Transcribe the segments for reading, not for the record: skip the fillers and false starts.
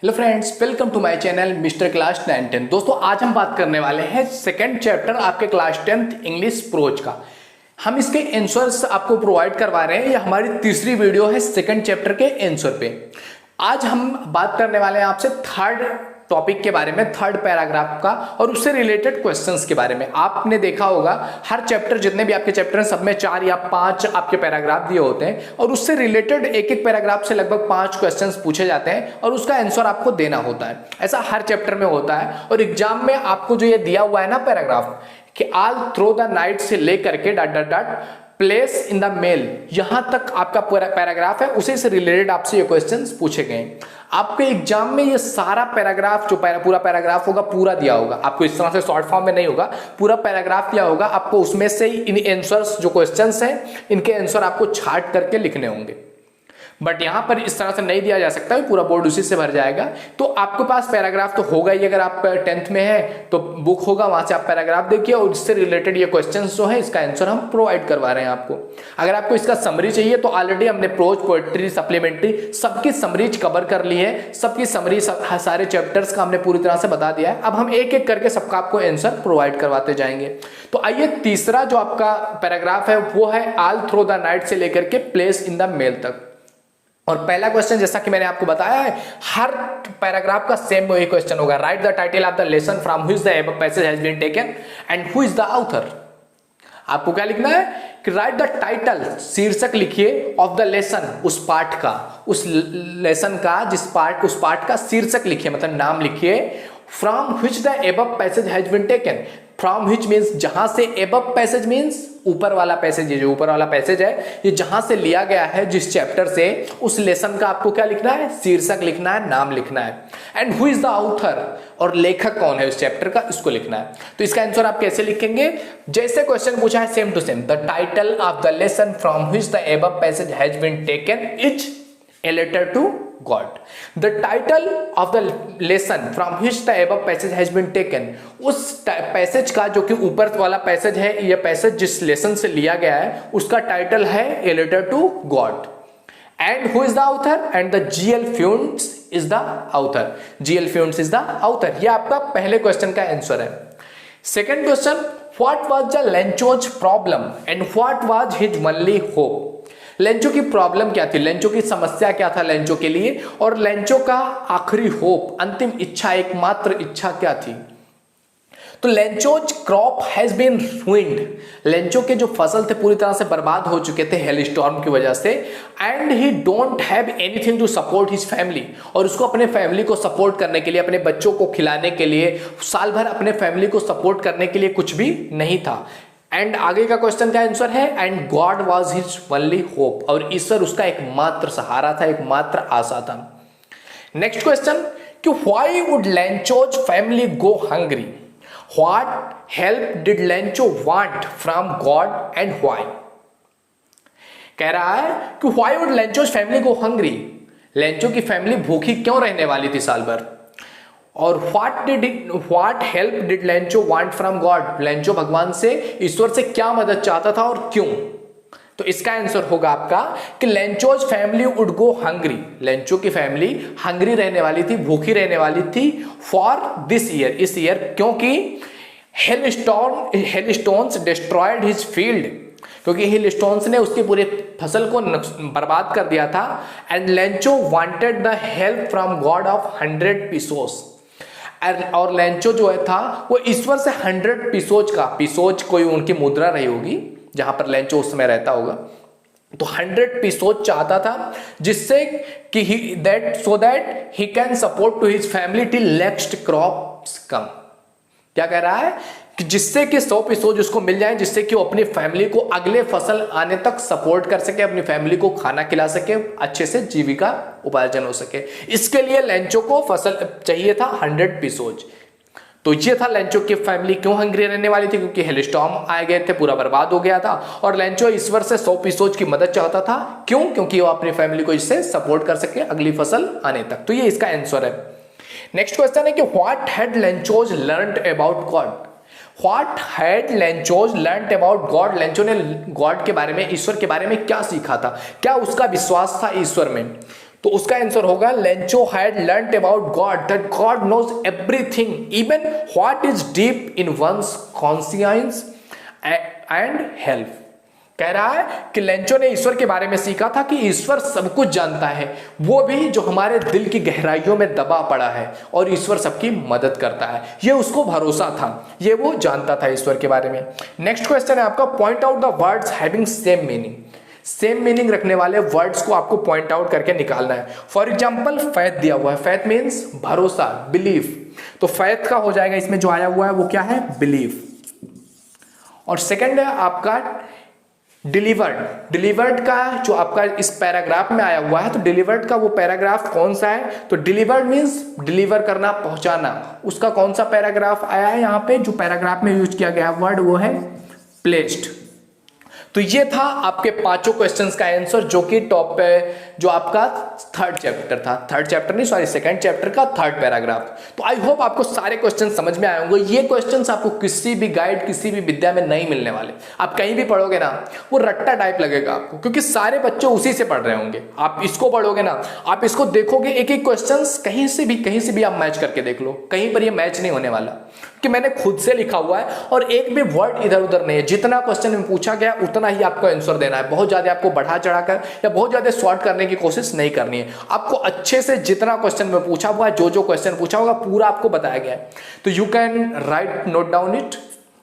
Hello friends, welcome to my channel mister class 9-10। दोस्तों, आज हम बात करने वाले हैं सेकंड चैप्टर आपके क्लास 10th इंग्लिश प्रोज का। हम इसके आंसर्स आपको प्रोवाइड करवा रहे हैं। ये हमारी तीसरी वीडियो है सेकंड चैप्टर के आंसर पे। आज हम बात करने वाले हैं आपसे थर्ड टॉपिक के बारे में, थर्ड पैराग्राफ का और उससे रिलेटेड क्वेश्चंस के बारे में। आपने देखा होगा हर चैप्टर, जितने भी आपके चैप्टर हैं, सब में 4 या 5 आपके पैराग्राफ दिए होते हैं और उससे रिलेटेड एक एक पैराग्राफ से लगभग 5 क्वेश्चंस पूछे जाते हैं और उसका आंसर आपको देना होता है। ऐसा हर चैप्टर में होता है और एग्जाम में आपको जो ये दिया हुआ है ना पैराग्राफ कि ऑल थ्रू द नाइट से लेकर के dot dot dot place in the mail, यहां तक आपका पूरा पैराग्राफ है, उसी से रिलेटेड आपसे ये क्वेश्चंस पूछे गए। आपके एग्जाम में ये सारा पैराग्राफ जो पूरा पैराग्राफ होगा पूरा दिया होगा। आपको इस तरह से शॉर्ट फॉर्म में नहीं होगा, पूरा पैराग्राफ दिया होगा। आपको उसमें से ही इन आंसर्स जो क्वेश्चंस हैं इनके आंसर आपको छांट करके लिखने होंगे। बट यहां पर इस तरह से नहीं दिया जा सकता, पूरा बोर्ड उसी से भर जाएगा। तो आपके पास पैराग्राफ तो होगा ही, अगर आप 10th में है तो बुक होगा, वहां से आप पैराग्राफ देखिए और इससे रिलेटेड ये क्वेश्चंस जो है इसका आंसर हम प्रोवाइड करवा रहे हैं आपको। अगर आपको इसका समरी चाहिए तो ऑलरेडी हमने प्रोज, पोएट्री, सप्लीमेंट्री सबकी समरीज कवर कर ली है। सबकी समरी सारे चैप्टर्स का हमने पूरी तरह से बता दिया है। अब हम एक एक करके सबका आपको आंसर प्रोवाइड करवाते जाएंगे। तो आइए, तीसरा जो आपका पैराग्राफ है वो है ऑल थ्रू द नाइट से लेकर के प्लेस इन द मेल तक। और पहला क्वेश्चन, जैसा कि मैंने आपको बताया है, हर पैराग्राफ का सेम वही क्वेश्चन होगा। Write the title of the lesson from which the above passage has been taken and who is the author. आपको क्या लिखना है कि राइट द टाइटल, शीर्षक लिखिए, ऑफ द लेसन, उस पाठ का, उस लेसन का उस पाठ का शीर्षक लिखिए, मतलब नाम लिखिए। From which the above passage has been taken, from which means जहां से, एबव पैसेज मींस ऊपर वाला पैसेज, ये जो ऊपर वाला पैसेज है ये जहां से लिया गया है, जिस चैप्टर से, उस लेसन का आपको क्या लिखना है, शीर्षक लिखना है, नाम लिखना है। And who is the author, और लेखक कौन है उस चैप्टर का, इसको लिखना है। तो इसका आंसर आप कैसे लिखेंगे, जैसे क्वेश्चन पूछा है same to same. The title of the lesson from which the above passage has been taken is A letter to God. The title of the lesson from which the above passage has been taken, उस passage का, जो कि ऊपर वाला passage है, यह passage जिस lesson से लिया गया है उसका टाइटल है A letter to God. And who is the author? And the G.L. Funes is the author. G.L. Funes is the author. यह आपका पहले क्वेश्चन का आंसर है। Second question, what was the Lencho's problem and what was his only hope? Lencho की problem क्या थी, Lencho की समस्या क्या था लेंचो के लिए, और लेंचो का आखिरी होप, अंतिम इच्छा, एकमात्र इच्छा क्या थी। तो Lencho's crop has been ruined, Lencho के जो फसल थे पूरी तरह से बर्बाद हो चुके थे हेल स्टॉर्म की वजह से। And he don't have anything to support his family, और उसको अपने फैमिली को सपोर्ट करने के लिए, अपने बच्चों को खिलाने के लिए, साल भर अपने फैमिली को सपोर्ट करने के लिए कुछ भी नहीं था। एंड आगे का क्वेश्चन का आंसर है and God was his only hope, और ईश्वर उसका एकमात्र सहारा था, एकमात्र आशा था। नेक्स्ट क्वेश्चन कि why would Lencho's family go hungry, what help did Lencho want from God and why. कह रहा है कि why would Lencho's family go hungry, Lencho की फैमिली भूखी क्यों रहने वाली थी साल भर। और what help did Lencho want from God, Lencho भगवान से, ईश्वर से क्या मदद चाहता था और क्यों। तो इसका आंसर होगा आपका कि Lencho's family would go hungry, Lencho की फैमिली हंग्री रहने वाली थी, भूखी रहने वाली थी, फॉर दिस ईयर, इस ईयर, क्योंकि हेलस्टोन्स डिस्ट्रॉयड हिज फील्ड, क्योंकि हेलस्टोन्स ने उसकी पूरी फसल को बर्बाद कर दिया था। And Lencho wanted the help from God of 100 pesos, और लेंचो जो है था वो ईश्वर से 100 पीसोज का, पीसोज कोई उनकी मुद्रा रही होगी जहां पर लेंचो उस समय रहता होगा, तो 100 पीसोज चाहता था, जिससे कि so that he can support to his family till next crops come. क्या कह रहा है कि जिससे कि 100 पीसोज उसको मिल जाए, जिससे कि वो अपनी फैमिली को अगले फसल आने तक सपोर्ट कर सके, अपनी फैमिली को खाना खिला सके, अच्छे से जीविका उपार्जन हो सके। इसके लिए लेंचो को फसल चाहिए था 100 पीसोज। तो ये था लेंचो की फैमिली क्यों हंग्री रहने वाली थी, क्योंकि हेलस्टॉर्म आ गए थे, पूरा बर्बाद हो गया था, और लेंचो ईश्वर से 100 पीसोज की मदद चाहता था। क्यों, क्योंकि वो अपनी फैमिली को इससे सपोर्ट कर सके अगली फसल आने तक। तो ये इसका आंसर है। नेक्स्ट क्वेश्चन है कि what had Lencho's learned about God, what had Lencho's learned about God, Lencho ने गॉड के बारे में, ईश्वर के बारे में क्या सीखा था, क्या उसका विश्वास था ईश्वर में। तो उसका आंसर होगा Lencho had learned about God that God knows everything even what is deep in one's conscience and help. कह रहा है कि लेंचो ने ईश्वर के बारे में सीखा था कि ईश्वर सब कुछ जानता है, वो भी जो हमारे दिल की गहराइयों में दबा पड़ा है, और ईश्वर सबकी मदद करता है। ये उसको भरोसा था, ये वो जानता था ईश्वर के बारे में। नेक्स्ट क्वेश्चन है आपका, point out the words having same meaning. Same meaning रखने वाले वर्ड्स को आपको पॉइंट आउट करके निकालना है। फॉर एग्जाम्पल फैथ दिया हुआ है, फैथ मीन्स भरोसा, बिलीफ, तो फैथ का हो जाएगा इसमें जो आया हुआ है वो क्या है, बिलीफ। और सेकेंड है आपका डिलीवर्ड। डिलीवर्ड का जो आपका इस पैराग्राफ में आया हुआ है, तो डिलीवर्ड का वो पैराग्राफ कौन सा है, तो डिलीवर्ड मीन्स डिलीवर करना, पहुंचाना, उसका कौन सा पैराग्राफ आया है यहाँ पे, जो पैराग्राफ में यूज किया गया वर्ड वो है प्लेस्ड। तो ये था आपके पांचों क्वेश्चंस का आंसर, जो कि टॉप पे जो आपका थर्ड चैप्टर था, थर्ड चैप्टर नहीं सॉरी सेकंड चैप्टर का थर्ड पैराग्राफ। तो आई होप आपको सारे क्वेश्चन समझ में आए होंगे। ये क्वेश्चंस आपको किसी भी गाइड, किसी भी विद्या में नहीं मिलने वाले। आप कहीं भी पढ़ोगे ना, वो रट्टा टाइप लगेगा आपको, क्योंकि सारे बच्चे उसी से पढ़ रहे होंगे। आप इसको पढ़ोगे ना, आप इसको देखोगे, एक एक क्वेश्चन कहीं से भी आप मैच करके देख लो, कहीं पर ये मैच नहीं होने वाला, कि मैंने खुद से लिखा हुआ है और एक भी वर्ड इधर उधर नहीं है। जितना क्वेश्चन में पूछा गया उतना ही आपको आंसर देना है। बहुत ज्यादा आपको बढ़ा चढ़ाकर या बहुत ज्यादा शॉर्ट करने की कोशिश नहीं करनी है। आपको अच्छे से जितना क्वेश्चन में पूछा हुआ है, जो क्वेश्चन पूछा होगा पूरा आपको बताया गया है। तो you can write note down it,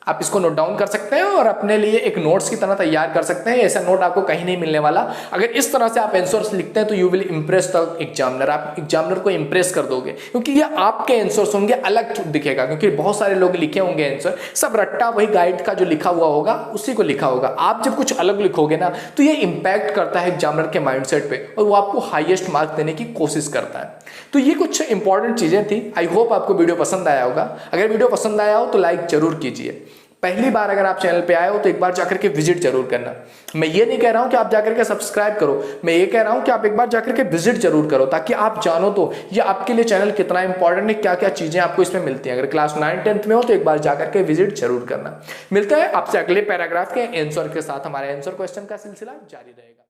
आप इसको नोट डाउन कर सकते हैं और अपने लिए एक नोट्स की तरह तैयार कर सकते हैं। ऐसा नोट आपको कहीं नहीं मिलने वाला। अगर इस तरह से आप आंसर्स लिखते हैं तो you will Impress the examiner, आप एग्जामिनर को इंप्रेस कर दोगे, क्योंकि ये आपके आंसर्स होंगे, अलग दिखेगा। क्योंकि बहुत सारे लोग लिखे होंगे आंसर, सब रट्टा वही गाइड का जो लिखा हुआ होगा उसी को लिखा होगा। आप जब कुछ अलग लिखोगे ना, तो ये इंपैक्ट करता है एग्जामिनर के माइंडसेट पे, और वो आपको हाईएस्ट मार्क्स देने की कोशिश करता है। तो ये कुछ इंपॉर्टेंट चीजें थी। आई होप आपको वीडियो पसंद आया होगा। अगर वीडियो पसंद आया हो तो लाइक जरूर कीजिए। पहली बार अगर आप चैनल पे आए हो तो एक बार जाकर के विजिट जरूर करना। मैं ये नहीं कह रहा हूं कि आप जाकर के सब्सक्राइब करो, मैं ये कह रहा हूं कि आप एक बार जाकर के विजिट जरूर करो, ताकि आप जानो तो ये आपके लिए चैनल कितना इंपॉर्टेंट है, क्या क्या चीजें आपको इसमें मिलती हैं। अगर क्लास 9-10 में हो तो एक बार जाकर के विजिट जरूर करना। मिलता है आपसे अगले पैराग्राफ के आंसर के साथ। हमारे आंसर क्वेश्चन का सिलसिला जारी रहेगा।